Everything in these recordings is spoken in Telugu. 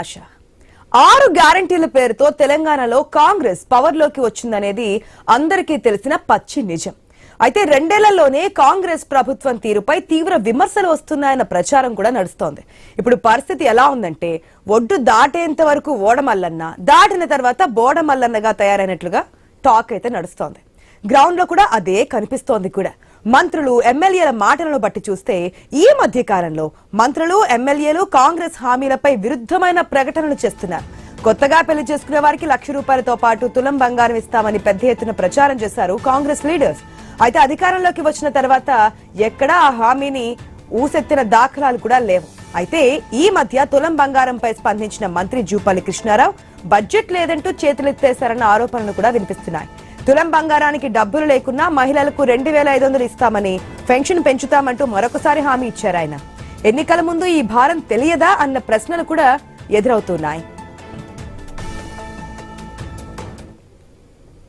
ఆశ 6 గ్యారంటీల పేరుతో తెలంగాణలో కాంగ్రెస్ పవర్ లోకి వచ్చిందనేది అందరికీ తెలిసిన పచ్చి నిజం. అయితే 2 ఏళ్లలోనే కాంగ్రెస్ ప్రభుత్వం తీరుపై తీవ్ర విమర్శలు వస్తున్నాయన్న ప్రచారం కూడా నడుస్తోంది. ఇప్పుడు పరిస్థితి ఎలా ఉందంటే ఒడ్డు దాటేంత వరకు ఓడమల్లన్న, దాటిన తర్వాత బోడమల్లన్నగా తయారైనట్లుగా టాక్ అయితే నడుస్తోంది. గ్రౌండ్ లో కూడా అదే కనిపిస్తోంది కూడా. మంత్రులు ఎమ్మెల్యేల మాటలను బట్టి చూస్తే ఈ మధ్య కాలంలో మంత్రులు ఎమ్మెల్యేలు కాంగ్రెస్ హామీలపై విరుద్ధమైన ప్రకటనలు చేస్తున్నారు. కొత్తగా పెళ్లి చేసుకునే వారికి ₹1,00,000తో పాటు తులం బంగారం ఇస్తామని పెద్ద ఎత్తున ప్రచారం చేశారు కాంగ్రెస్ లీడర్స్. అయితే అధికారంలోకి వచ్చిన తర్వాత ఎక్కడా ఆ హామీని ఊసెత్తిన దాఖలాలు కూడా లేవు. అయితే ఈ మధ్య తులం బంగారంపై స్పందించిన మంత్రి జూపల్లి కృష్ణారావు బడ్జెట్ లేదంటూ చేతులెత్తేశారన్న ఆరోపణలు కూడా వినిపిస్తున్నాయి. తులం బంగారానికి డబ్బులు లేకున్నా మహిళలకు 2,500 ఇస్తామని, పెన్షన్ పెంచుతామంటూ మరొకసారి హామీ ఇచ్చారు ఆయన. ఎన్నికల ముందు ఈ భారం తెలియదా అన్న ప్రశ్నలు కూడా ఎదురవుతున్నాయి.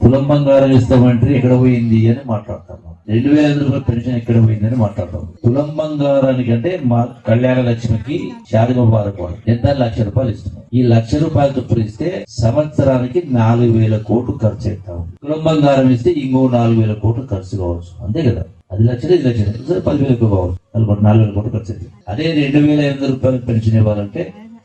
తులం బంగారం ఇస్తామంటే ఎక్కడ పోయింది అని మాట్లాడతాము. 2,500 రూపాయల పెన్షన్ ఎక్కడ పోయింది అని మాట్లాడతాము. తులం బంగారానికి అంటే మా కళ్యాణ లక్ష్మికి షాది ముబారక్ ఎంత ₹1,00,000 ఇస్తున్నాం. ఈ ₹1,00,000 ఇస్తే సంవత్సరానికి 4,000 కోట్లు ఖర్చు అవుతాం. తులం బంగారం ఇస్తే ఇంకో 4,000 కోట్లు ఖర్చు కావచ్చు. అంతే కదా, అది లక్షలు ఇది లక్షలు 10,000 కావచ్చు. 4,000 కోట్లు ఖర్చు అవుతుంది. అదే 2,500 రూపాయలు పెన్షన్ ఇవ్వాలంటే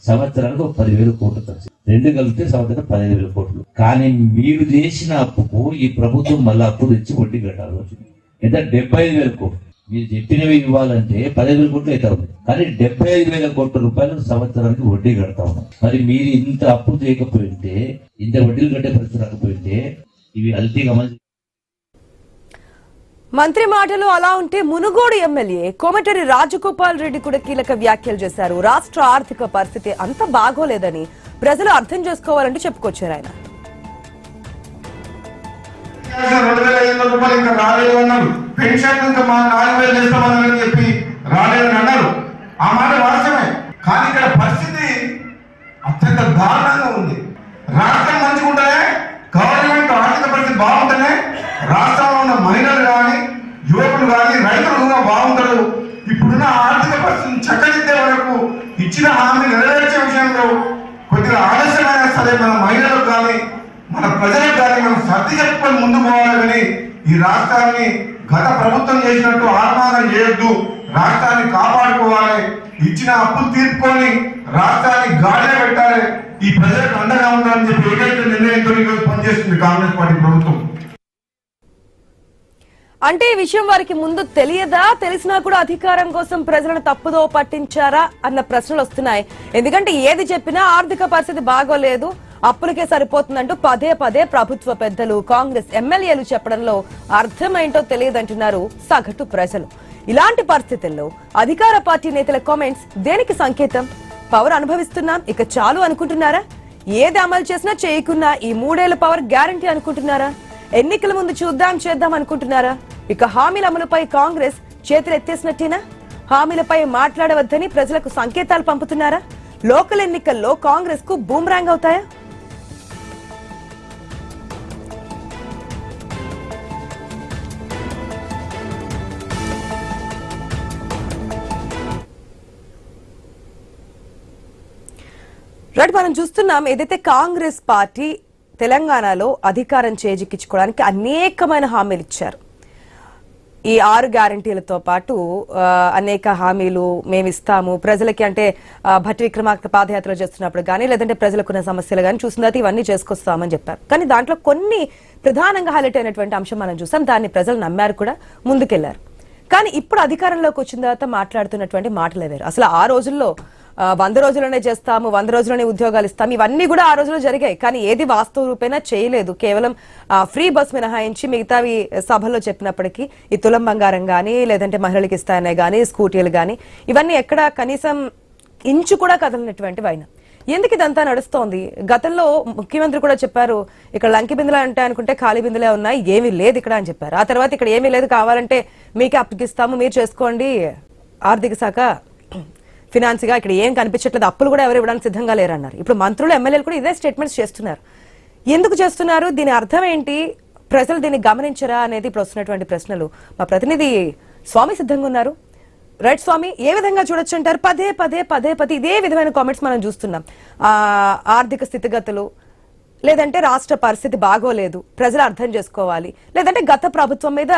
సంవత్సరానికి 10,000 కోట్లు ఖర్చు. 2 కలిపితే సంవత్సరం 15,000 కోట్లు. కానీ మీరు చేసిన అప్పుకు ఈ ప్రభుత్వం మళ్ళీ అప్పు తెచ్చి వడ్డీ కట్టాలి. ఎంత 75,000 కోట్లు. మీరు చెప్పినవి ఇవ్వాలంటే 10,000 కోట్లు అయితే ఉంది. కానీ 75,000 కోట్ల రూపాయలు సంవత్సరానికి వడ్డీ కడతా ఉన్నాం. మరి మీరు ఇంత అప్పు చేయకపోయింటే, ఇంత వడ్డీలు కట్టే పరిస్థితి రాకపోయింటే ఇవి అల్తీగా మంత్రి మాటలు అలా ఉంటే మునుగోడు ఎమ్మెల్యే కోమటిరెడ్డి రాజగోపాల్ రెడ్డి కూడా కీలక వ్యాఖ్యలు చేశారు. రాష్ట్ర ఆర్థిక పరిస్థితి అంత బాగోలేదని ప్రజలు అర్థం చేసుకోవాలంటూ చెప్పుకొచ్చారు ఆయన. 2,500 రూపాయలు ఇంకా రాలేదు అన్నారు. పెన్షన్ ఇంకా మా 4,000 ఇస్తామని చెప్పి రాలేదని అన్నారు. ఆ మాట వాస్తవమే. కానీ ఇక్కడ పరిస్థితి అత్యంత దారుణంగా ఉంది. రాష్ట్రం మంచిగా ఉంటేనే, గవర్నమెంట్ ఆర్థిక పరిస్థితి బాగుంటేనే రాష్ట్రంలో ఉన్న మహిళలు కానీ, యువకులు కానీ, రైతులు కూడా బాగుంటారు. ఇప్పుడున్న ఆర్థిక పరిస్థితిని చక్కదిద్దే వరకు ఇచ్చిన హామీ నెరవేర్చే విషయంలో కొద్దిగా ఆలస్యమైనా సరే మన మహిళలకు కానీ, మన ప్రజలకు కానీ మనం సర్ది చెప్పుకొని ముందు పోవాలి. కానీ ఈ రాష్ట్రాన్ని గత ప్రభుత్వం చేసినట్టు ఆత్మానం చేయొద్దు. రాష్ట్రాన్ని కాపాడుకోవాలి. ఇచ్చిన అప్పులు తీర్చుకొని రాష్ట్రాన్ని గాడిలో పెట్టాలి. ఈ ప్రజలకు అండగా ఉండాలని చెప్పి ఏకైక నిర్ణయంతో పనిచేస్తుంది కాంగ్రెస్ పార్టీ ప్రభుత్వం. అంటే ఈ విషయం వారికి ముందు తెలియదా? తెలిసినా కూడా అధికారం కోసం ప్రజలను తప్పుదో పట్టించారా అన్న ప్రశ్నలు వస్తున్నాయి. ఎందుకంటే ఏది చెప్పినా ఆర్థిక పరిస్థితి బాగోలేదు, అప్పులకే సరిపోతుందంటూ పదే పదే ప్రభుత్వ పెద్దలు, కాంగ్రెస్ ఎమ్మెల్యేలు చెప్పడంలో అర్థమేంటో తెలియదంటున్నారు సగటు ప్రజలు. ఇలాంటి పరిస్థితుల్లో అధికార పార్టీ నేతల కామెంట్స్ దేనికి సంకేతం? పవర్ అనుభవిస్తున్నాం ఇక చాలు అనుకుంటున్నారా? ఏది అమలు చేసినా చేయకున్నా ఈ 3 ఏళ్ల పవర్ గ్యారంటీ అనుకుంటున్నారా? ఎన్నికల ముందు చూద్దాం చేద్దాం అనుకుంటున్నారా? ఇక హామీల అమలుపై కాంగ్రెస్ చేతులు ఎత్తేసినట్టేనా? హామీలపై మాట్లాడవద్దని ప్రజలకు సంకేతాలు పంపుతున్నారా? లోకల్ ఎన్నికల్లో కాంగ్రెస్ కు బూమ్రాంగ్ అవుతాయా? మనం చూస్తున్నాం ఏదైతే కాంగ్రెస్ పార్టీ తెలంగాణలో అధికారం చేజిక్కించుకోవడానికి అనేకమైన హామీలు ఇచ్చారు. ఈ 6 గ్యారంటీలతో పాటు అనేక హామీలు మేము ఇస్తాము ప్రజలకి. అంటే భట్టి విక్రమార్క పాదయాత్ర చేస్తున్నప్పుడు కానీ, లేదంటే ప్రజలకున్న సమస్యలు కానీ చూసిన తర్వాత ఇవన్నీ చేసుకొస్తామని చెప్పారు. కానీ దాంట్లో కొన్ని ప్రధానంగా హైలైట్ అయినటువంటి అంశం మనం చూసాం. దాన్ని ప్రజలు నమ్మారు కూడా, ముందుకెళ్లారు. కానీ ఇప్పుడు అధికారంలోకి వచ్చిన తర్వాత మాట్లాడుతున్నటువంటి మాటలే వేరు. అసలు ఆ రోజుల్లో 100 రోజుల్లోనే చేస్తాము, 100 రోజుల్లోనే ఉద్యోగాలు ఇస్తాము, ఇవన్నీ కూడా ఆ రోజుల్లో జరిగాయి. కానీ ఏది వాస్తవ రూపేణా చేయలేదు. కేవలం ఫ్రీ బస్ మినహాయించి మిగతావి సభలో చెప్పినప్పటికీ ఈ తులం బంగారం కానీ, లేదంటే మహిళలకు ఇస్తాయనే కానీ, స్కూటీలు కానీ ఇవన్నీ ఎక్కడ కనీసం ఇంచు కూడా కదలనటువంటివి అయినా. ఎందుకు ఇదంతా నడుస్తోంది? గతంలో ముఖ్యమంత్రి కూడా చెప్పారు, ఇక్కడ లంకి బిందులు అంటే అనుకుంటే ఖాళీ బిందులే ఉన్నాయి, ఏమీ లేదు ఇక్కడ అని చెప్పారు. ఆ తర్వాత ఇక్కడ ఏమీ లేదు, కావాలంటే మీకే అప్పగిస్తాము, మీరు చేసుకోండి, ఆర్థిక శాఖ ఫినాన్స్ గా ఇక్కడ ఏం కనిపించట్లేదు, అప్పులు కూడా ఎవరు ఇవ్వడానికి సిద్ధంగా లేరన్నారు. ఇప్పుడు మంత్రులు ఎమ్మెల్యేలు కూడా ఇదే స్టేట్మెంట్స్ చేస్తున్నారు. ఎందుకు చేస్తున్నారు? దీని అర్థం ఏంటి? ప్రజలు దీన్ని గమనించరా అనేది ఇప్పుడు వస్తున్నటువంటి ప్రశ్నలు. మా ప్రతినిధి స్వామి సిద్ధంగా ఉన్నారు. రైట్ స్వామి, ఏ విధంగా చూడొచ్చు అంటారు? పదే పదే పదే పదే ఇదే విధమైన కామెంట్స్ మనం చూస్తున్నాం. ఆర్థిక స్థితిగతులు, లేదంటే రాష్ట్ర పరిస్థితి బాగోలేదు, ప్రజలు అర్థం చేసుకోవాలి, లేదంటే గత ప్రభుత్వం మీద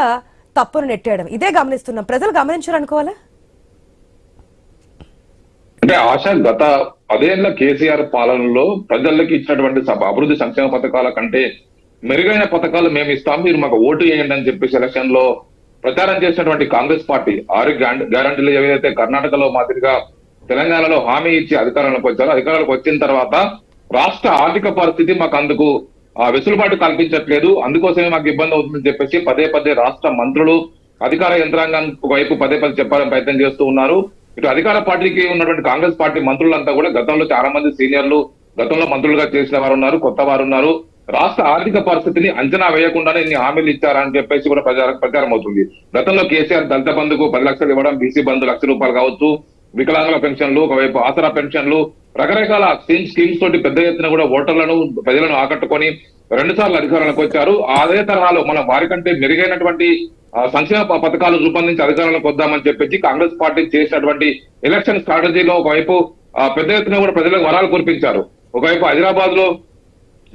తప్పును నెట్టేయడం, ఇదే గమనిస్తున్నాం. ప్రజలు గమనించారు అనుకోవాలా? అంటే ఆశ గత 10 ఏళ్ల కేసీఆర్ పాలనలో ప్రజలకి ఇచ్చినటువంటి అభివృద్ధి సంక్షేమ పథకాల కంటే మెరుగైన పథకాలు మేము ఇస్తాం, మీరు మాకు ఓటు వేయండి అని చెప్పేసి ఎలక్షన్ లో ప్రచారం చేసినటువంటి కాంగ్రెస్ పార్టీ 6 గ్యారంటీలు ఏవైతే కర్ణాటకలో మాదిరిగా తెలంగాణలో హామీ ఇచ్చి అధికారంలోకి వచ్చారో, అధికారంలోకి వచ్చిన తర్వాత రాష్ట్ర ఆర్థిక పరిస్థితి మాకు అందుకు వెసులుబాటు కల్పించట్లేదు, అందుకోసమే మాకు ఇబ్బంది అవుతుందని చెప్పేసి పదే పదే రాష్ట్ర మంత్రులు అధికార యంత్రాంగం వైపు పదే పదే చెప్పాలని ప్రయత్నం చేస్తూ ఉన్నారు. ఇటు అధికార పార్టీకి ఉన్నటువంటి కాంగ్రెస్ పార్టీ మంత్రులంతా కూడా గతంలో చాలా మంది సీనియర్లు గతంలో మంత్రులుగా చేసిన వారు ఉన్నారు, కొత్త వారు ఉన్నారు. రాష్ట్ర ఆర్థిక పరిస్థితిని అంచనా వేయకుండానే ఇన్ని హామీలు ఇచ్చారని చెప్పేసి కూడా ప్రచారం అవుతుంది. గతంలో కేసీఆర్ దళిత బంధుకు 10 లక్షలు ఇవ్వడం, బీసీ బంధు ₹1,00,000 కావచ్చు, వికలాంగుల పెన్షన్లు, ఒకవైపు ఆసరా పెన్షన్లు, రకరకాల స్కీమ్స్ తోటి పెద్ద ఎత్తున కూడా ఓటర్లను ప్రజలను ఆకట్టుకొని 2 సార్లు అధికారంలోకి వచ్చారు. అదే తరహాలో మనం వారికంటే మెరుగైనటువంటి సంక్షేమ పథకాలు రూపొందించి అధికారంలోకి వద్దామని చెప్పేసి కాంగ్రెస్ పార్టీ చేసినటువంటి ఎలక్షన్ స్ట్రాటజీలో ఒకవైపు పెద్ద ఎత్తున కూడా ప్రజలకు వరాలు కురిపించారు. ఒకవైపు హైదరాబాద్ లో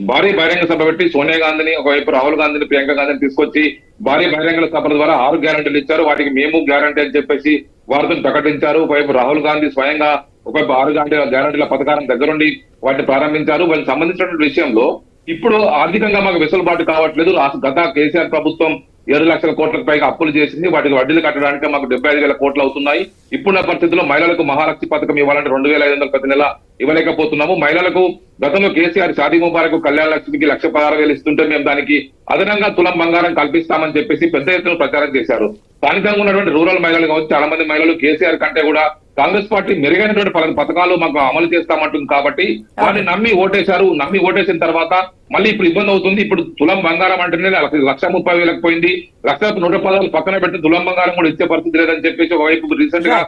భారీ బహిరంగ సభ పెట్టి సోనియా గాంధీని, ఒకవైపు రాహుల్ గాంధీని, ప్రియాంక గాంధీని తీసుకొచ్చి భారీ బహిరంగ సభల ద్వారా 6 గ్యారంటీలు ఇచ్చారు. వాటికి మేము గ్యారంటీ అని చెప్పేసి వారితో ప్రకటించారు. ఒకవైపు రాహుల్ గాంధీ స్వయంగా ఒకవైపు 6 గ్యారంటీల పథకాన్ని దగ్గరుండి వాటిని ప్రారంభించారు. వాటికి సంబంధించినటువంటి విషయంలో ఇప్పుడు ఆర్థికంగా మాకు వెసులుబాటు కావట్లేదు. గత కేసీఆర్ ప్రభుత్వం 7 లక్షల కోట్లకు పైగా అప్పులు చేసింది, వాటికి వడ్డీలు కట్టడానికి మాకు 75,000 కోట్లు అవుతున్నాయి. ఇప్పుడున్న పరిస్థితుల్లో మహిళలకు మహాలక్ష్మి పథకం ఇవ్వాలంటే 2,500 ప్రతి నెల ఇవ్వలేకపోతున్నాము. మహిళలకు గతంలో కేసీఆర్ షాదీ ముబారక్ కళ్యాణ లక్ష్మికి 1,16,000 ఇస్తుంటే మేము దానికి అదనంగా తులం బంగారం కల్పిస్తామని చెప్పేసి పెద్ద ఎత్తున ప్రచారం చేశారు. స్థానికంగా ఉన్నటువంటి రూరల్ మహిళలు కావచ్చు, చాలా మంది మహిళలు కేసీఆర్ కంటే కూడా కాంగ్రెస్ పార్టీ మెరుగైనటువంటి పథకాలు మాకు అమలు చేస్తామంటుంది కాబట్టి వారిని నమ్మి ఓటేశారు. నమ్మి ఓటేసిన తర్వాత మళ్ళీ ఇప్పుడు ఇబ్బంది అవుతుంది. ఇప్పుడు తులం బంగారం అంటేనే 1,30,000 పోయింది, 1,110,000 పక్కన పెట్టి తులం బంగారం కూడా ఇచ్చే పరిస్థితి లేదని చెప్పేసి ఒకవైపు రీసెంట్ గా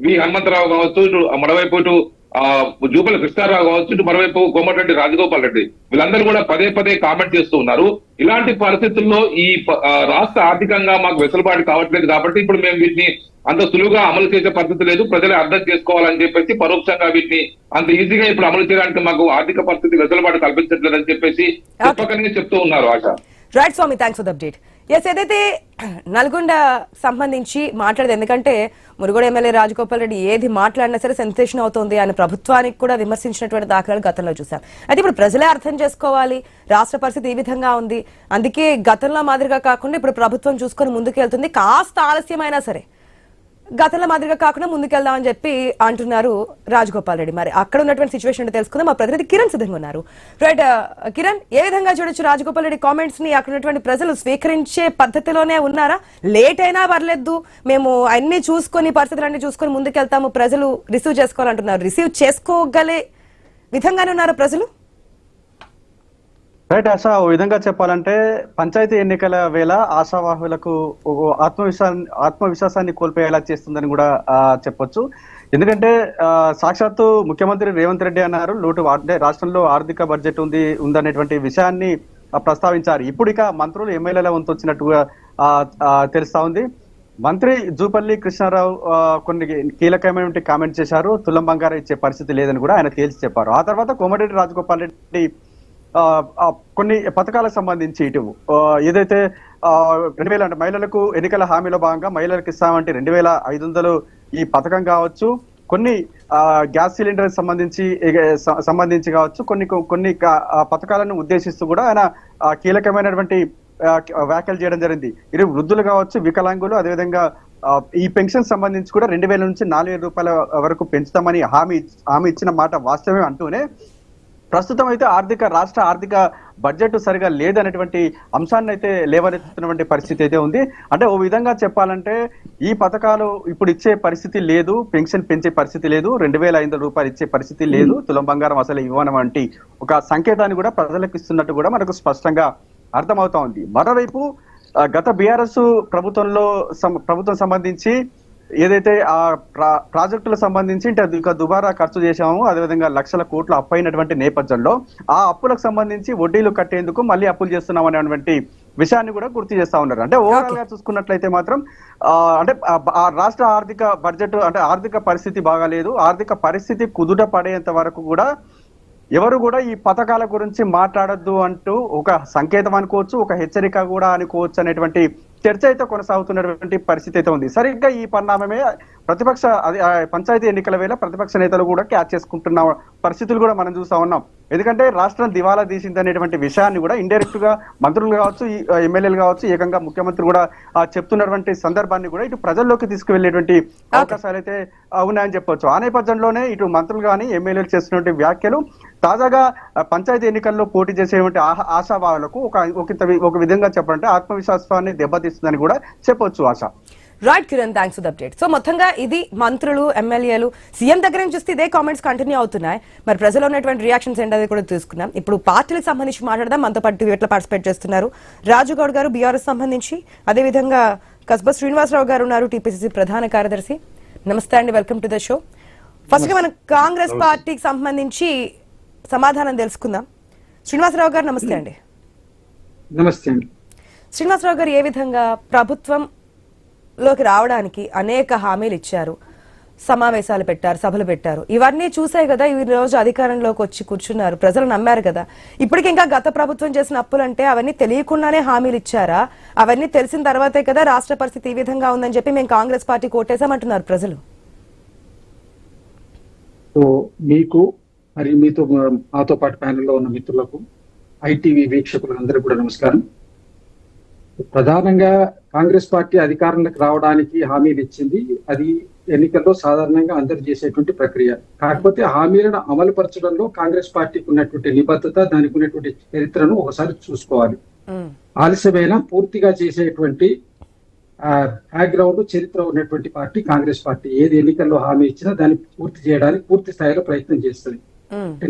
వి హనుమంతరావు కావచ్చు, ఇటు మరోవైపు ఇటు జూపల్లి కృష్ణారావు కావచ్చు, ఇటు మరోవైపు కోమటిరెడ్డి రాజగోపాల్ రెడ్డి, వీళ్ళందరూ కూడా పదే పదే కామెంట్ చేస్తూ ఉన్నారు. ఇలాంటి పరిస్థితుల్లో ఈ రాష్ట్ర ఆర్థికంగా మాకు వెసులుబాటు కావట్లేదు కాబట్టి ఇప్పుడు మేము వీటిని అంత సులువుగా అమలు చేసే పరిస్థితి లేదు, ప్రజలే అర్థం చేసుకోవాలని చెప్పేసి పరోక్షంగా వీటిని అంత ఈజీగా ఇప్పుడు అమలు చేయడానికి మాకు ఆర్థిక పరిస్థితి వెసులుబాటు కల్పించట్లేదని చెప్పేసి చెప్పకనే చెప్తూ ఉన్నారు. Asha. Right Swamy, thanks for the update. Yes, ఏదైతే నల్గొండ సంబంధించి మాట్లాడేది, ఎందుకంటే మునుగోడు ఎమ్మెల్యే రాజగోపాల్ రెడ్డి ఏది మాట్లాడినా సరే సెన్సేషన్ అవుతుంది అని ప్రభుత్వానికి కూడా విమర్శించినటువంటి దాఖలాలు గతంలో చూసాం. అయితే ఇప్పుడు ప్రజలే అర్థం చేసుకోవాలి, రాష్ట్ర పరిస్థితి ఈ విధంగా ఉంది, అందుకే గతంలో మాదిరిగా కాకుండా ఇప్పుడు ప్రభుత్వం చూసుకొని ముందుకు వెళ్తుంది, కాస్త ఆలస్యమైనా సరే గతంలో మాదిరిగా కాకుండా ముందుకెళ్దామని చెప్పి అంటున్నారు రాజగోపాల్ రెడ్డి. మరి అక్కడ ఉన్నటువంటి సిచ్యువేషన్ అంటే తెలుసుకుందాం. మా ప్రతినిధి కిరణ్ సిద్ధంగా ఉన్నారు. రైట్ కిరణ్, ఏ విధంగా చూడొచ్చు రాజగోపాల్ రెడ్డి కామెంట్స్ ని? అక్కడ ఉన్నటువంటి ప్రజలు స్వీకరించే పద్ధతిలోనే ఉన్నారా? లేట్ అయినా పర్లేదు, మేము అన్ని చూసుకొని పరిస్థితులన్నీ చూసుకొని ముందుకెళ్తాము, ప్రజలు రిసీవ్ చేసుకోవాలంటున్నారు. రిసీవ్ చేసుకోగలే విధంగానే ఉన్నారు ప్రజలు? రైట్ ఆశ, ఓ విధంగా చెప్పాలంటే పంచాయతీ ఎన్నికల వేళ ఆశావాహులకు ఆత్మవిశ్వాసాన్ని కోల్పోయేలా చేస్తుందని కూడా చెప్పొచ్చు. ఎందుకంటే సాక్షాత్తు ముఖ్యమంత్రి రేవంత్ రెడ్డి అన్నారు, లోటు అంటే రాష్ట్రంలో ఆర్థిక బడ్జెట్ ఉందనేటువంటి విషయాన్ని ప్రస్తావించారు. ఇప్పుడు ఇక మంత్రులు ఎమ్మెల్యేల వంతు వచ్చినట్టుగా తెలుస్తా ఉంది. మంత్రి జూపల్లి కృష్ణారావు కొన్ని కీలకమైన కామెంట్ చేశారు. తులం బంగారం ఇచ్చే పరిస్థితి లేదని కూడా ఆయన తేల్చి చెప్పారు. ఆ తర్వాత కోమటిరెడ్డి రాజగోపాల్ రెడ్డి కొన్ని పథకాలకు సంబంధించి ఇటు ఏదైతే 2,000 అంటే మహిళలకు ఎన్నికల హామీలో భాగంగా మహిళలకు ఇస్తామంటే 2,500 ఈ పథకం కావచ్చు, కొన్ని గ్యాస్ సిలిండర్ సంబంధించి కావచ్చు, కొన్ని పథకాలను ఉద్దేశిస్తూ కూడా ఆయన కీలకమైనటువంటి వ్యాఖ్యలు చేయడం జరిగింది. ఇది వృద్ధులు కావచ్చు, వికలాంగులు, అదేవిధంగా ఈ పెన్షన్ సంబంధించి కూడా 2,000 నుంచి 4,000 రూపాయల వరకు పెంచుతామని హామీ ఇచ్చిన మాట వాస్తవమే అంటూనే ప్రస్తుతం అయితే రాష్ట్ర ఆర్థిక బడ్జెట్ సరిగా లేదనేటువంటి అంశాన్ని అయితే లేవనెత్తుతున్నటువంటి పరిస్థితి అయితే ఉంది. అంటే ఓ విధంగా చెప్పాలంటే ఈ పథకాలు ఇప్పుడు ఇచ్చే పరిస్థితి లేదు, పెన్షన్ పెంచే పరిస్థితి లేదు, 2,500 రూపాయలు ఇచ్చే పరిస్థితి లేదు, తులం బంగారం అసలు ఇవ్వనటువంటి ఒక సంకేతాన్ని కూడా ప్రజలకు ఇస్తున్నట్టు కూడా మనకు స్పష్టంగా అర్థమవుతా ఉంది. మరోవైపు గత బీఆర్ఎస్ ప్రభుత్వం సంబంధించి ఏదైతే ఆ ప్రాజెక్టులకు సంబంధించి ఇంకా దుబారా ఖర్చు చేశాము, అదేవిధంగా లక్షల కోట్లు అప్పు అయినటువంటి నేపథ్యంలో ఆ అప్పులకు సంబంధించి వడ్డీలు కట్టేందుకు మళ్ళీ అప్పులు చేస్తున్నాం అనేటువంటి విషయాన్ని కూడా గుర్తు చేస్తా ఉన్నారు. అంటే ఓవరాల్ గా చూసుకున్నట్లయితే మాత్రం అంటే ఆ రాష్ట్ర ఆర్థిక బడ్జెట్ అంటే ఆర్థిక పరిస్థితి బాగాలేదు. ఆర్థిక పరిస్థితి కుదుట పడేంత వరకు కూడా ఎవరు కూడా ఈ పథకాల గురించి మాట్లాడొద్దు అంటూ ఒక సంకేతం అనుకోవచ్చు, ఒక హెచ్చరిక కూడా అనుకోవచ్చు అనేటువంటి చర్చ అయితే కొనసాగుతున్నటువంటి పరిస్థితి అయితే ఉంది. సరిగ్గా ఈ పరిణామమే ప్రతిపక్ష పంచాయతీ ఎన్నికల వేళ ప్రతిపక్ష నేతలు కూడా క్యాచ్ చేసుకుంటున్న పరిస్థితులు కూడా మనం చూస్తా ఉన్నాం. ఎందుకంటే రాష్ట్రం దివాలా తీసింది అనేటువంటి విషయాన్ని కూడా ఇండైరెక్ట్ గా మంత్రులు కావచ్చు, ఎమ్మెల్యేలు కావచ్చు, ఏకంగా ముఖ్యమంత్రి కూడా చెప్తున్నటువంటి సందర్భాన్ని కూడా ఇటు ప్రజల్లోకి తీసుకువెళ్లేటువంటి అవకాశాలు అయితే ఉన్నాయని చెప్పొచ్చు. ఆ నేపథ్యంలోనే ఇటు మంత్రులు కానీ ఎమ్మెల్యేలు చేస్తున్నటువంటి వ్యాఖ్యలు తాజాగా పంచాయతీ ఎన్నికల్లో పోటీ చేసేటువంటి ఆశావాదులకు ఒక విధంగా చెప్పాలంటే ఆత్మవిశ్వాసాన్ని దెబ్బతీస్తుందని కూడా చెప్పొచ్చు. Asha right Kiran, thanks for the update. So మొత్తంగా ఇది మంత్రులు, ఎమ్మెల్యేలు, సీఎం దగ్గర నుంచి చూస్తే ఇదే కామెంట్స్ కంటిన్యూ అవుతున్నాయి. మరి ప్రజలు ఉన్నటువంటి రియాక్షన్స్ ఏంటది కూడా తీసుకున్నాం. ఇప్పుడు పార్టీలకు సంబంధించి మాట్లాడదాం. మనతో పాటు ఎట్లా పార్టిసిపేట్ చేస్తున్నారు రాజుగౌడ్ గారు బీఆర్ఎస్ సంబంధించి, అదేవిధంగా కస్బా శ్రీనివాసరావు గారు ఉన్నారు టీపీసీసీ ప్రధాన కార్యదర్శి. నమస్తే అండి, welcome to the show. First గా మనం కాంగ్రెస్ పార్టీకి సంబంధించి సమాధానం తెలుసుకుందాం. శ్రీనివాసరావు గారు నమస్తే అండి. నమస్తే అండి. శ్రీనివాసరావు గారు, ఏ విధంగా ప్రభుత్వంలోకి రావడానికి అనేక హామీలు ఇచ్చారు, సమావేశాలు పెట్టారు, సభలు పెట్టారు, ఇవన్నీ చూసే కదా ఈ రోజు అధికారంలోకి వచ్చి కూర్చున్నారు, ప్రజలు నమ్మారు కదా. ఇప్పటికి ఇంకా గత ప్రభుత్వం చేసిన అప్పులంటే అవన్నీ తెలియకుండానే హామీలు ఇచ్చారా? అవన్నీ తెలిసిన తర్వాతే కదా రాష్ట్ర పరిస్థితి ఈ విధంగా ఉందని చెప్పి మేము కాంగ్రెస్ పార్టీ కోటేశామంటున్నారు ప్రజలు. సో మీకు మరి మాతో పాటు ప్యానెల్లో ఉన్న మిత్రులకు, ఐటీవీ వీక్షకులకు అందరికీ కూడా నమస్కారం. ప్రధానంగా కాంగ్రెస్ పార్టీ అధికారంలోకి రావడానికి హామీలు ఇచ్చింది. అది ఎన్నికల్లో సాధారణంగా అందరు చేసేటువంటి ప్రక్రియ. కాకపోతే హామీలను అమలు పరచడంలో కాంగ్రెస్ పార్టీకి ఉన్నటువంటి నిబద్ధత, దానికి ఉన్నటువంటి చరిత్రను ఒకసారి చూసుకోవాలి. ఆలస్యమైన పూర్తిగా చేసేటువంటి బ్యాక్గ్రౌండ్, చరిత్ర ఉన్నటువంటి పార్టీ కాంగ్రెస్ పార్టీ. ఏది ఎన్నికల్లో హామీ ఇచ్చినా దాన్ని పూర్తి చేయడానికి పూర్తి స్థాయిలో ప్రయత్నం చేస్తుంది.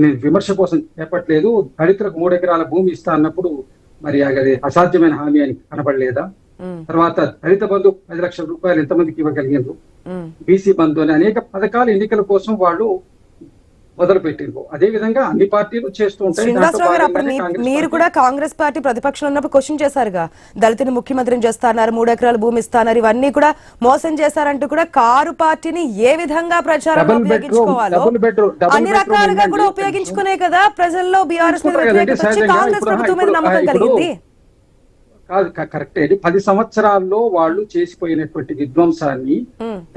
నేను విమర్శ కోసం చెప్పట్లేదు. దళితులకు 3 ఎకరాల భూమి ఇస్తా అన్నప్పుడు మరి అది అసాధ్యమైన హామీ అని కనబడలేదా? తర్వాత దళిత బంధు 10 లక్షల రూపాయలు ఎంతమందికి ఇవ్వగలిగారు? బీసీ బంధు అని అనేక పథకాలు ఎన్నికల కోసం వాళ్ళు మొదలు పెట్టిండ్రు. అదే విధంగా అన్ని పార్టీలు చేస్తూ ఉంటాయి. మీరు కూడా కాంగ్రెస్ పార్టీ ప్రతిపక్షంలో ఉన్నప్పుడు క్వశ్చన్ చేశారుగా, దళితుని ముఖ్యమంత్రిని చేస్తున్నారు, 3 ఎకరాల భూమి ఇస్తున్నారు, ఇవన్నీ కూడా మోసం చేశారంటూ కూడా కారు పార్టీని ఏ విధంగా ప్రచారంలో ఉపయోగించుకోవాలో అన్ని రకాలుగా కూడా ఉపయోగించుకునే కదా ప్రజల్లో బీఆర్ఎస్ కాంగ్రెస్ ప్రభుత్వం మీద నమ్మకం కలిగింది. కాదు, కరెక్టే. 10 సంవత్సరాల్లో వాళ్ళు చేసిపోయినటువంటి విధ్వంసాన్ని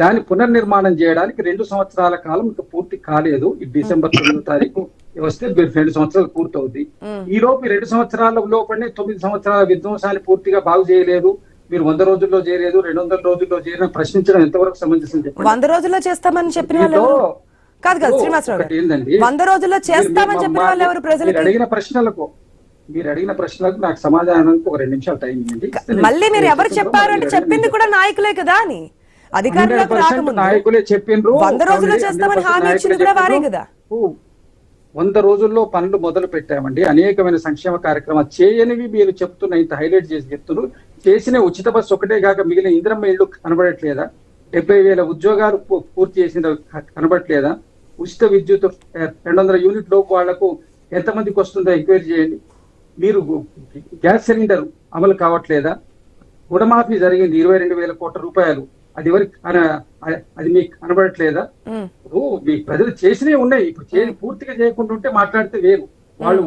దాన్ని పునర్నిర్మాణం చేయడానికి 2 సంవత్సరాల కాలం ఇంకా పూర్తి కాలేదు. ఈ డిసెంబర్ 9వ తారీఖు వస్తే 2 సంవత్సరాలు పూర్తవుతుంది. ఈ లోపు 2 సంవత్సరాల లోపలనే 9 సంవత్సరాల విధ్వంసాన్ని పూర్తిగా బాగు చేయలేదు. మీరు 100 రోజుల్లో చేయలేదు, 200 రోజుల్లో చేయడం ప్రశ్నించడం ఎంతవరకు సమంజసం చెప్పండి? 100 రోజుల్లో చేస్తామని చెప్పిన వాళ్ళు కాదు కదా శ్రీనివాసరావు గారు, 100 రోజుల్లో చేస్తామని చెప్పిన వాళ్ళు ఎవరు? ప్రజలు మీరు అడిగిన ప్రశ్నలకు నాకు సమాధానానికి ఒక 2 నిమిషాలు టైం ఇవ్వండి. మళ్ళీ మీరు ఎవరు చెప్పారు అంటే చెప్పింది కూడా నాయకులే కదా అని. అధికారంలోకి రాకముందు నాయకులే చెప్పిండ్రు 100 రోజుల్లో చేస్తామని హామీ ఇచ్చింది కూడా వారే కదా. 100 రోజుల్లో పనులు మొదలు పెట్టామండి. అనేకమైన సంక్షేమ కార్యక్రమాలు చేయనివి మీరు చెప్తున్న ఇంత హైలైట్ చేసి చెప్తున్నారు. చేసిన ఉచిత బస్సు ఒకటే కాక మిగిలిన ఇంద్రమ్మ ఇళ్లు కనబడట్లేదా? 70,000 ఉద్యోగాలు పూర్తి చేసిన కనబడట్లేదా? ఉచిత విద్యుత్ 200 యూనిట్ లోపు వాళ్లకు ఎంతమందికి వస్తుందో ఎంక్వైరీ చేయండి. మీరు గ్యాస్ సిలిండర్ అమలు కావట్లేదా? రుణమాఫీ జరిగింది 22,000 కోట్ల రూపాయలు. అది అది మీకు కనబడట్లేదా? మీ ప్రజలు చేసినవి ఉన్నాయి. ఇప్పుడు పూర్తిగా చేయకుండా ఉంటే మాట్లాడితే వేరు. వాళ్ళు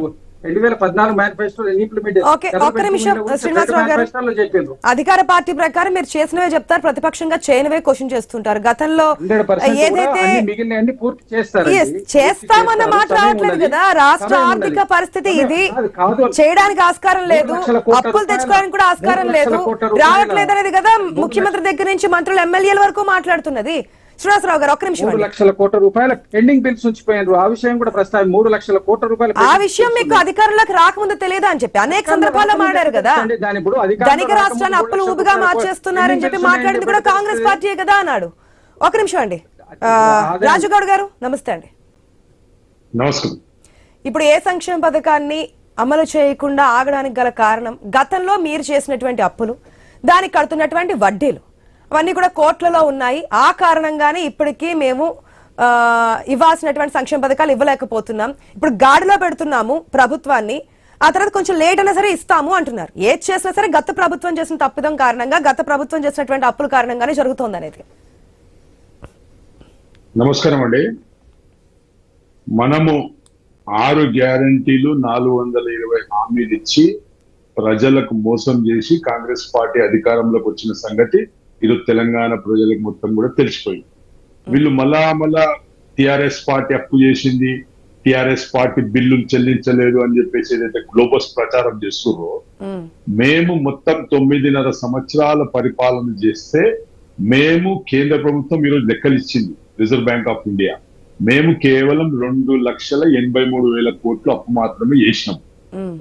2014 మేనిఫెస్టోలో ఇంప్లిమెంట్ అధికార పార్టీ ప్రకారం మీరు చేసినవే చెప్తారు, ప్రతిపక్షంగా చేయనివే క్వశ్చన్ చేస్తుంటారు. గతంలో ఏదైతే చేస్తామన్న మాట రావట్లేదు కదా. రాష్ట్ర ఆర్థిక పరిస్థితి ఇది, చేయడానికి ఆస్కారం లేదు, అప్పులు తెచ్చుకోవడానికి కూడా ఆస్కారం లేదు, రావట్లేదు అనేది కదా ముఖ్యమంత్రి దగ్గర నుంచి మంత్రులు, ఎమ్మెల్యేల వరకు మాట్లాడుతున్నది. శ్రీనివాసరావు గారు, 1 నిమిషం. 3 లక్షల కోట్ల రూపాయల పెండింగ్ బిల్స్ ఉంచిపోయారు. ఆ విషయం కూడా ప్రస్తావన. 3 లక్షల కోట్ల రూపాయలు ఆ విషయం మీకు అధికారంలోకి రాకముందు తెలియదా అని చెప్పి అనేక సందర్భాల్లో మాట్లాడారు కదా. ధనిక రాష్ట్రాన్ని అప్పులు ఊబిగా మార్చేస్తున్నారని చెప్పి మాట్లాడింది కూడా కాంగ్రెస్ పార్టీయే కదా అన్నాడు. 1 నిమిషం అండి. రాజుగౌడ్ గారు నమస్తే అండి. నమస్కారం. ఇప్పుడు ఏ సంక్షేమ పథకాన్ని అమలు చేయకుండా ఆగడానికి గల కారణం గతంలో మీరు చేసినటువంటి అప్పులు, దానికి కడుతున్నటువంటి వడ్డీలు, అవన్నీ కూడా కోట్లలో ఉన్నాయి. ఆ కారణంగానే ఇప్పటికీ మేము ఇవ్వాల్సినటువంటి సంక్షేమ పథకాలు ఇవ్వలేకపోతున్నాం. ఇప్పుడు గాడిలో పెడుతున్నాము ప్రభుత్వాన్ని. ఆ తర్వాత కొంచెం లేట్ అయినా సరే ఇస్తాము అంటున్నారు. ఏది చేసినా సరే గత ప్రభుత్వం చేసిన తప్పిదం కారణంగా, గత ప్రభుత్వం చేసినటువంటి అప్పుల కారణంగానే జరుగుతోంది అనేది. నమస్కారం అండి. మనము 6 గ్యారంటీలు 420 హామీలు ఇచ్చి ప్రజలకు మోసం చేసి కాంగ్రెస్ పార్టీ అధికారంలోకి వచ్చిన సంగతి ఈరోజు తెలంగాణ ప్రజలకు మొత్తం కూడా తెలిసిపోయింది. వీళ్ళు మళ్ళా టిఆర్ఎస్ పార్టీ అప్పు చేసింది, టిఆర్ఎస్ పార్టీ బిల్లులు చెల్లించలేదు అని చెప్పేసి ఏదైతే గ్లోబస్ ప్రచారం చేస్తున్నారో, మేము మొత్తం 9.5 సంవత్సరాల పరిపాలన చేస్తే మేము కేంద్ర ప్రభుత్వం ఈరోజు లెక్కలు ఇచ్చింది రిజర్వ్ బ్యాంక్ ఆఫ్ ఇండియా, మేము కేవలం 2,83,000 కోట్లు అప్పు మాత్రమే చేసినాం.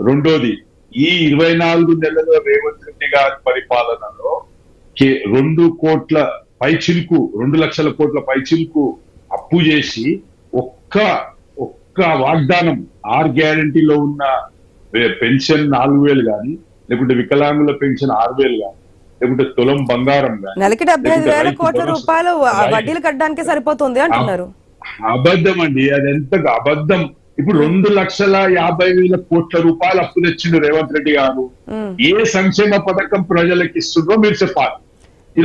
రెండోది, ఈ 24 నెలల రేవంత్ రెడ్డి గారి పరిపాలనలో 2 కోట్ల పైచిలుకు 2 లక్షల కోట్ల పైచిలుకు అప్పు చేసి ఒక్క వాగ్దానం 6 గ్యారంటీలో ఉన్న పెన్షన్ 4,000 గాని, లేకుంటే వికలాంగుల పెన్షన్ 6,000 గాని, లేకుంటే తులం బంగారం గాని, నెలకి 75,000 కోట్ల రూపాయలు వడ్డీలు కట్టడానికి సరిపోతుంది అంటున్నారు. అబద్ధం అండి, అది ఎంత అబద్ధం. ఇప్పుడు 2,50,000 కోట్ల రూపాయలు అప్పు తెచ్చిండు రేవంత్ రెడ్డి గారు. ఏ సంక్షేమ పథకం ప్రజలకు ఇస్తుందో మీరు చెప్పాలి.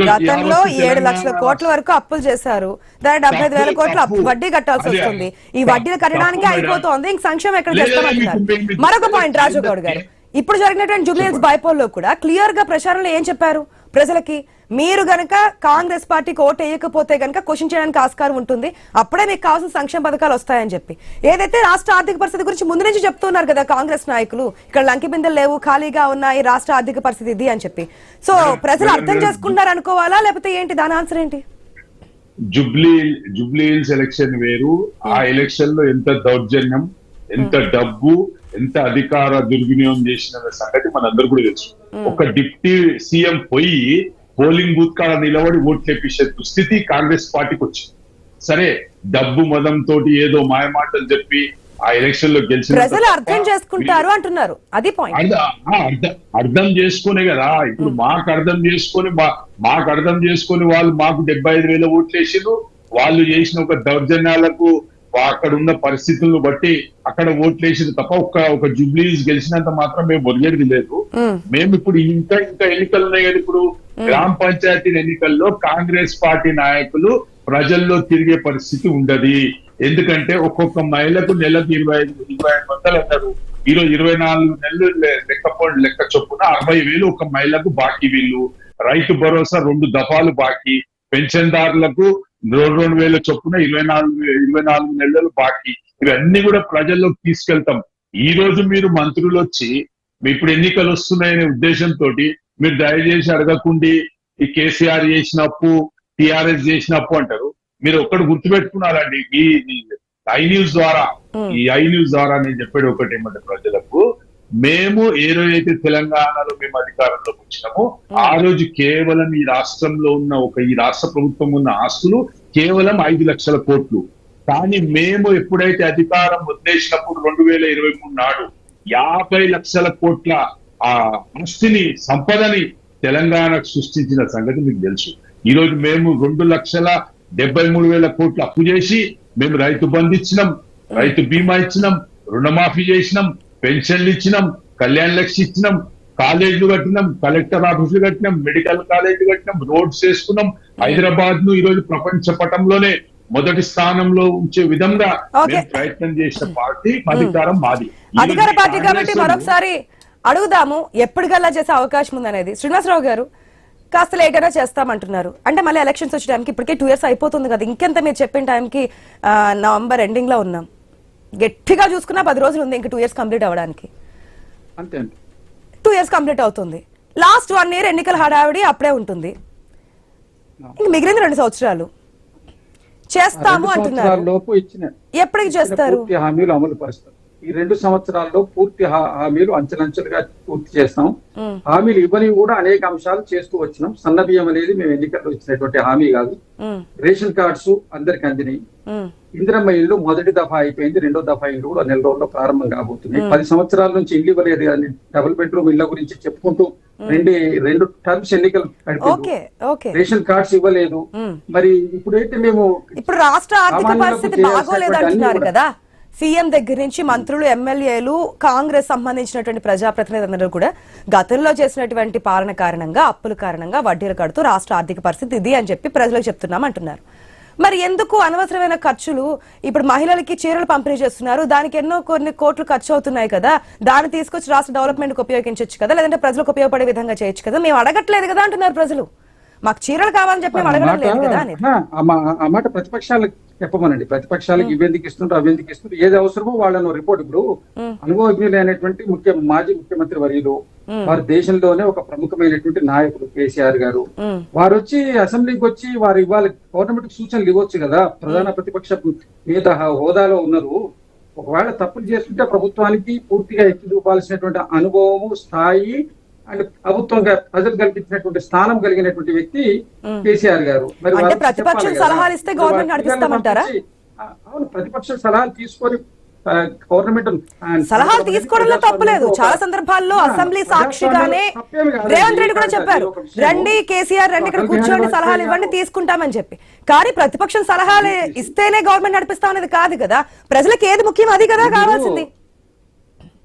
గతంలో 7 లక్షల కోట్ల వరకు అప్పులు చేశారు, దాని 75,000 కోట్ల వడ్డీ కట్టాల్సి వస్తుంది. ఈ వడ్డీలు కట్టడానికి అయిపోతుంది, ఇంక సంక్షేమం ఎక్కడ చేస్తామంటున్నారు. మరొక పాయింట్ రాజు గౌడ్ గారు, ఇప్పుడు జరిగినటువంటి జూబ్లీహిల్స్ బైపోల్ లో కూడా క్లియర్ గా ప్రచారంలో ఏం చెప్పారు ప్రజలకి, మీరు గనక కాంగ్రెస్ పార్టీకి ఓటు వేయకపోతే గనక క్వశ్చన్ చేయడానికి ఆస్కారం ఉంటుంది, అప్పుడే మీకు కావాల్సిన సంక్షేమ పథకాలు వస్తాయని చెప్పి ఏదైతే రాష్ట్ర ఆర్థిక పరిస్థితి గురించి ముందు నుంచి చెప్తున్నారు కదా కాంగ్రెస్ నాయకులు, ఇక్కడ లంకి బిందెలు లేవు, ఖాళీగా ఉన్నాయి, రాష్ట్ర ఆర్థిక పరిస్థితి ఇది అని చెప్పి. సో ప్రజలు అర్థం చేసుకుంటారు అనుకోవాలా, లేకపోతే ఏంటి దాని ఆన్సర్ ఏంటి? జూబ్లీహిల్స్ ఎలక్షన్ వేరు, ఆ ఎలక్షన్ లో ఎంత దౌర్జన్యం, ఎంత డబ్బు, ఎంత అధికార దుర్వినియోగం చేసిన సంగతి మనందరూ కూడా తెలుసు. ఒక డిప్యూటీ సీఎం పోయి పోలింగ్ బూత్ కాడ నిలబడి ఓట్లు వేపించే దుస్థితి కాంగ్రెస్ పార్టీకి వచ్చింది. సరే, డబ్బు మదం తోటి ఏదో మాయమాటలు చెప్పి ఆ ఎలక్షన్ లో గెలిచిన ప్రజలు అర్థం చేసుకుంటారు అంటున్నారు, అది పాయింట్. అర్థం చేసుకునే కదా, ఇప్పుడు మాకు అర్థం చేసుకొని వాళ్ళు మాకు 75,000 ఓట్లు వేసిరు. వాళ్ళు చేసిన ఒక దౌర్జన్యాలకు అక్కడ ఉన్న పరిస్థితులను బట్టి అక్కడ ఓట్లు వేసింది తప్ప ఒక జూబ్లీస్ గెలిచినంత మాత్రం మేము ఒరిగేది లేదు. మేము ఇప్పుడు ఇంకా ఎన్నికలు ఉన్నాయి కదా, ఇప్పుడు గ్రామ పంచాయతీ ఎన్నికల్లో కాంగ్రెస్ పార్టీ నాయకులు ప్రజల్లో తిరిగే పరిస్థితి ఉండదు. ఎందుకంటే ఒక్కొక్క మహిళకు నెలకు 25,000 అన్నారు. ఈరోజు 24 నెలలు లెక్క చొప్పున 60,000 ఒక మహిళకు బాకీ. వీళ్ళు రైతు భరోసా 2 దఫాలు బాకీ, పెన్షన్దారులకు 2,000 చొప్పున 24 నెలలు బాకీ. ఇవన్నీ కూడా ప్రజల్లోకి తీసుకెళ్తాం. ఈ రోజు మీరు మంత్రులు వచ్చి ఇప్పుడు ఎన్నికలు వస్తున్నాయనే ఉద్దేశంతో మీరు దయచేసి అడగకుండి ఈ కేసీఆర్ చేసినప్పు, టిఆర్ఎస్ చేసినప్పు అంటారు. మీరు ఒక్కటి గుర్తుపెట్టుకున్నారండి, ఈ ఐ న్యూస్ ద్వారా నేను చెప్పేది ఒకటి ఏమంటే, ప్రజలకు మేము ఏ రోజైతే తెలంగాణలో మేము అధికారంలోకి వచ్చినామో ఆ రోజు కేవలం ఈ రాష్ట్రంలో ఉన్న ఈ రాష్ట్ర ప్రభుత్వం ఉన్న ఆస్తులు కేవలం 5 లక్షల కోట్లు. కానీ మేము ఎప్పుడైతే అధికారం వదిలేసినప్పుడు 2023 నాడు 50 లక్షల కోట్ల ఆ ఆస్తిని, సంపదని తెలంగాణకు సృష్టించిన సంగతి మీకు తెలుసు. ఈ రోజు మేము 2,73,000 కోట్లు అప్పు చేసి మేము రైతు బంధు ఇచ్చినాం, రైతు బీమా ఇచ్చినాం, రుణమాఫీ చేసినాం, పెన్షన్లు ఇచ్చినాం, కళ్యాణ లక్ష్మి ఇచ్చినాం, కాలేజీలు కట్టినాం, కలెక్టర్ ఆఫీసులు కట్టినాం, మెడికల్ కాలేజీలు కట్టినాం, రోడ్స్ వేసుకున్నాం. హైదరాబాద్ ను ఈరోజు ప్రపంచ పటంలోనే మొదటి స్థానంలో ఉంచే విధంగా ప్రయత్నం చేసిన పార్టీ అధికారం మాది. అధికార పార్టీ కాబట్టి మరొకసారి అడుగుదాము, ఎప్పటికల్లా చేసే అవకాశం ఉందనేది. శ్రీనివాసరావు గారు, కాస్త లేట్ అయినా చేస్తామంటున్నారు అంటే మళ్ళీ ఎలక్షన్స్ వచ్చే టైంకి ఇప్పటికే 2 years అయిపోతుంది కదా, ఇంకెంత మీరు చెప్పిన టైంకి నవంబర్ ఎండింగ్ లో ఉన్నాం, గట్టిగా చూసుకున్నా 10 రోజులు ఉంది ఇంక 2 years కంప్లీట్ అవ్వడానికి. అంతే 2 years కంప్లీట్ అవుతుంది. లాస్ట్ 1 year ఎన్నికల హడావిడి అప్పుడే ఉంటుంది, ఇంక మిగిలింది 2 సంవత్సరాలు చేస్తాము అంటున్నారు. ఎప్పటికి చేస్తారు? హామీలు అమలు పరుస్తారు. ఈ 2 సంవత్సరాల్లో పూర్తి హామీలు అంచెలంచెలుగా పూర్తి చేస్తాం. హామీలు ఇవ్వని కూడా అనేక అంశాలు చేస్తూ వచ్చినాం. సన్న బియ్యం అనేది మేము ఎన్నికల్లో ఇచ్చినటువంటి హామీ కాదు. రేషన్ కార్డ్స్ అందరికి అందినాయి. ఇందిరమ్మ ఇల్లు మొదటి దఫా అయిపోయింది, 2వ దఫా ఇల్లు కూడా 4 రోజుల్లో ప్రారంభం కాబోతున్నాయి. 10 సంవత్సరాల నుంచి ఇల్లు ఇవ్వలేదు కానీ డబుల్ బెడ్రూమ్ ఇళ్ల గురించి చెప్పుకుంటూ 2 టర్మ్స్ ఎన్నికలు రేషన్ కార్డ్స్ ఇవ్వలేదు. మరి ఇప్పుడైతే మేము ఇప్పుడు రాష్ట్ర ఆర్థిక పరిస్థితి బాగోలేదు అంటున్నారు కదా, సీఎం దగ్గర నుంచి మంత్రులు, ఎమ్మెల్యేలు, కాంగ్రెస్ సంబంధించినటువంటి ప్రజాప్రతినిధులందరూ కూడా గతంలో చేసినటువంటి పాలన కారణంగా, అప్పుల కారణంగా వడ్డీలు కడుతూ రాష్ట్ర ఆర్థిక పరిస్థితి ఇది అని చెప్పి ప్రజలకు చెప్తున్నాం అంటున్నారు. మరి ఎందుకు అనవసరమైన ఖర్చులు? ఇప్పుడు మహిళలకి చీరలు పంపిణీ చేస్తున్నారు, దానికి కొన్ని కోట్లు ఖర్చు అవుతున్నాయి కదా, దాన్ని తీసుకొచ్చి రాష్ట్ర డెవలప్మెంట్ కు ఉపయోగించవచ్చు కదా, లేదంటే ప్రజలకు ఉపయోగపడే విధంగా చేయొచ్చు కదా, మేము అడగట్లేదు కదా అంటున్నారు ప్రజలు. మాకు చీరలు కావాలని చెప్పి మేము అడగడం లేదు కదా అనేది. ఆ మాట ప్రతిపక్షాలకు చెప్పమనండి. ప్రతిపక్షాలకు ఇవెందుకు ఇస్తుంటారు, అవెందుకు ఇస్తుంటారు, ఏది అవసరమో వాళ్ళను రిపోర్ట్. ఇప్పుడు అనుభవజ్ఞులైనటువంటి మాజీ ముఖ్యమంత్రి వర్యులు, వారి దేశంలోనే ఒక ప్రముఖమైనటువంటి నాయకుడు కేసీఆర్ గారు, వారు వచ్చి అసెంబ్లీకి వచ్చి వారు ఇవాళ గవర్నమెంట్ సూచనలు ఇవ్వచ్చు కదా. ప్రధాన ప్రతిపక్ష నేత హోదాలో ఉన్నారు. ఒకవేళ తప్పులు చేస్తుంటే ప్రభుత్వానికి పూర్తిగా ఎత్తి చూపాల్సినటువంటి అనుభవము, స్థాయి అండ్ ప్రభుత్వంగా ప్రజలు కల్పించినటువంటి స్థానం కలిగినటువంటి వ్యక్తి కేసీఆర్ గారు. మరి అంటే ప్రతిపక్షం సలహాలు ఇస్తే గవర్నమెంట్ నడిపిస్తామంటారా? అవును, ప్రతిపక్షం సలహాలు తీసుకొని గవర్నమెంట్ సలహాలు తీసుకోవడంలో తప్పులేదు. చాలా సందర్భాల్లో అసెంబ్లీ సాక్షిగానే రేవంత్ రెడ్డి కూడా చెప్పారు, రండి కేసీఆర్ రండి ఇక్కడ కూర్చోండి, సలహాలు ఇవ్వండి, తీసుకుంటామని చెప్పి. కానీ ప్రతిపక్షం సలహాలు ఇస్తేనే గవర్నమెంట్ నడిపిస్తాం అనేది కాదు కదా. ప్రజలకు ఏది ముఖ్యం అది కదా కావాల్సింది.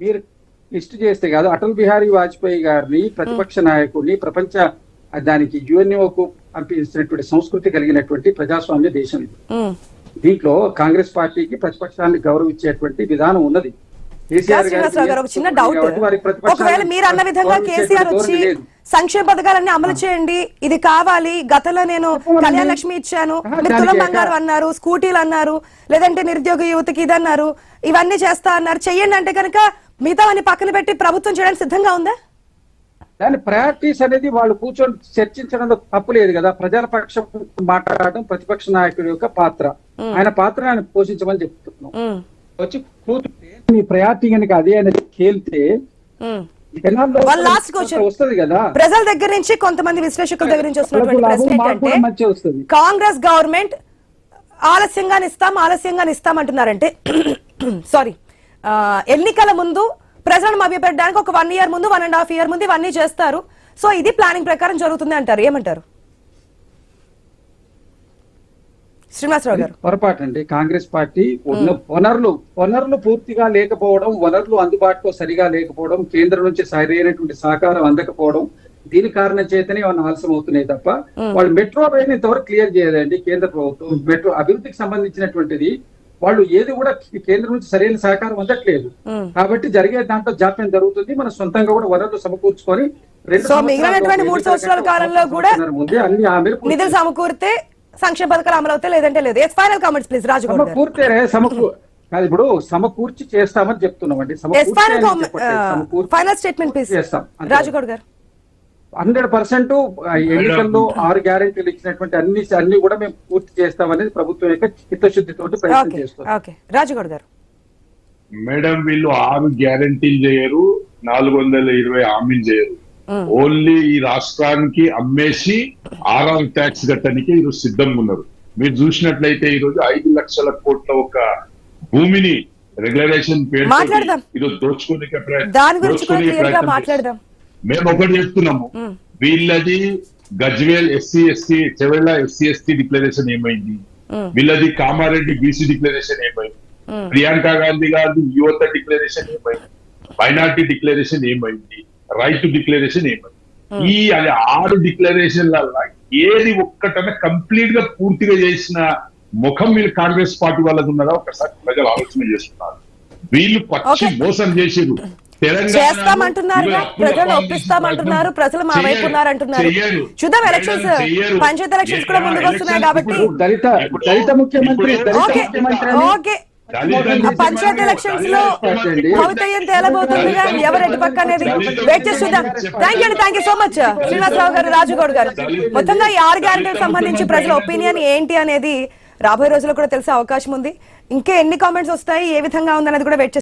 మీరు లిస్ట్ చేస్తే కాదు, అటల్ బిహారీ వాజ్పేయి గారిని ప్రతిపక్ష నాయకుడిని ప్రపంచ దానికి యుఎన్ఓకు పంపించినటువంటి సంస్కృతి కలిగినటువంటి ప్రజాస్వామ్య దేశం ఇది. దీంట్లో కాంగ్రెస్ పార్టీకి ప్రతిపక్షాన్ని గౌరవించేటువంటి విధానం ఉన్నది. కేసీఆర్ గారు ఒక చిన్న డౌట్, ఒకవేళ మీరు అన్న విధంగా కేసీఆర్ వచ్చి సంక్షేమ పథకాలన్నీ అమలు చేయండి, ఇది కావాలి, గతంలో నేను కళ్యాణ లక్ష్మి ఇచ్చాను, మీరు తులం బంగారు అన్నారు, స్కూటీలు అన్నారు, లేదంటే నిరుద్యోగ యువతకి ఇది అన్నారు, ఇవన్నీ చేస్తా అన్నారు, చెయ్యండి అంటే కనుక మిగతా అన్ని పక్కన పెట్టి ప్రభుత్వం చేయడానికి సిద్ధంగా ఉందా? దాని ప్రయారిటీస్ అనేది వాళ్ళు కూర్చొని చర్చించడంలో తప్పులేదు కదా. ప్రజల పక్షం మాట్లాడడం ప్రతిపక్ష నాయకుడి యొక్క పాత్ర. ఆయన పాత్ర ఆయన పోషించమని చెప్తున్నాం. వచ్చి కూర్చుంటే మీ ప్రయారిటీ కనుక అదే అనేది తేలితే వస్తుంది కదా. ప్రజల దగ్గర నుంచి కొంతమంది విశ్లేషకుల దగ్గర నుంచి వస్తున్నటువంటి ప్రశ్న ఏంటంటే, కాంగ్రెస్ గవర్నమెంట్ ఆలస్యంగా ఇస్తాం అంటున్నారంటే సారీ ఎన్నికల ముందు ప్రజలను మభ్యపెట్టడానికి ఒక 1 year ముందు 1.5 year ముందు ఇవన్నీ చేస్తారు. సో ఇది ప్లానింగ్ ప్రకారం జరుగుతుంది అంటారు. ఏమంటారు శ్రీనివాసరావు గారు? పొరపాటు అండి. కాంగ్రెస్ పార్టీ వనరులు పూర్తిగా లేకపోవడం, వనరులు అందుబాటులో సరిగా లేకపోవడం, కేంద్రం నుంచి సరైనటువంటి సహకారం అందకపోవడం, దీని కారణం చేతనే ఏమన్నా ఆలస్యం అవుతున్నాయి తప్ప వాళ్ళు మెట్రో రైలు ఇంతవరకు క్లియర్ చేయలేదండి. కేంద్ర ప్రభుత్వం మెట్రో అభివృద్ధికి సంబంధించినటువంటిది వాళ్ళు ఏది కూడా కేంద్రం నుంచి సరైన సహకారం అందట్లేదు. కాబట్టి జరిగే దాంట్లో జాప్యం జరుగుతుంది. మన సొంతంగా కూడా వనరులు సమకూర్చుకొని మిగిలినటువంటి 3 సంవత్సరాల కాలంలో కూడా నిధులు సమకూరితే సంక్షేమ పథకాలు అమలు అవుతాయి, లేదంటే లేదు. Final comments please. రాజు ఇప్పుడు సమకూర్చి చేస్తామని చెప్తున్నామండి. ఫైనల్ స్టేట్మెంట్ ప్లీజ్ రాజుగౌడ్ గారు. 100% ఎన్నికల్లో 6 గ్యారెంటీలు ఇచ్చినటువంటి అన్ని కూడా మేము పూర్తి చేస్తామనేది ప్రభుత్వం యొక్క చిత్తశుద్ధితో ప్రయత్నం చేస్తాం. రాజుగౌడ్ గారు, మేడం వీళ్ళు 6 గ్యారెంటీలు చేయరు, 420 హామీలు చేయరు. ఓన్లీ ఈ రాష్ట్రానికి అమ్మేసి 6వ ట్యాక్స్ కట్టడానికి ఈరోజు సిద్ధంగా ఉన్నారు. మీరు చూసినట్లయితే ఈ రోజు 5 లక్షల కోట్ల ఒక భూమిని రెగ్యులరేషన్ పేరు ఈరోజు దోచుకునే ప్రయత్నం. మేము ఒకటి చెప్తున్నాము, వీళ్ళది Gajwel SC ST, Chevella SC ST declaration ఏమైంది, వీళ్ళది కామారెడ్డి బీసీ డిక్లరేషన్ ఏమైంది, ప్రియాంక గాంధీ గారి యువత డిక్లరేషన్ ఏమైంది, మైనార్టీ డిక్లరేషన్ ఏమైంది, రైతు డిక్లరేషన్ ఏమైంది. ఈ 6 డిక్లరేషన్ల ఏది ఒక్కటన్నా కంప్లీట్ గా పూర్తిగా చేసిన ముఖం వీళ్ళు కాంగ్రెస్ పార్టీ వాళ్ళకు ఉన్నదా ఒకసారి ప్రజలు ఆలోచన చేస్తున్నారు. వీళ్ళు పచ్చి మోసం చేసేది. చేస్తామంటున్నారుగా, ప్రజలు ఒప్పిస్తామంటున్నారు, ప్రజలు మా వైపు ఉన్నారంటున్నారు. చూద్దాం, ఎలక్షన్స్ పంచాయత్ ఎలక్షన్స్ కూడా ముందుకు వస్తున్నాయి కాబట్టి పంచాయత్ ఎలక్షన్స్ లో భవితవ్యం తేలబోతుందిగా, ఎవరు ఎటు పక్క అనేది వెయిట్ చేసి చూద్దాం. Thank you so much Srinivasarao garu, Rajugoud గారు. మొత్తంగా ఈ 6 గ్యారెంటీలకు సంబంధించి ప్రజల ఒపీనియన్ ఏంటి అనేది రాబోయే రోజుల్లో కూడా తెలిసే అవకాశం ఉంది. ఇంకా ఎన్ని కామెంట్స్ వస్తాయి, ఏ విధంగా ఉందనేది కూడా వెయిట్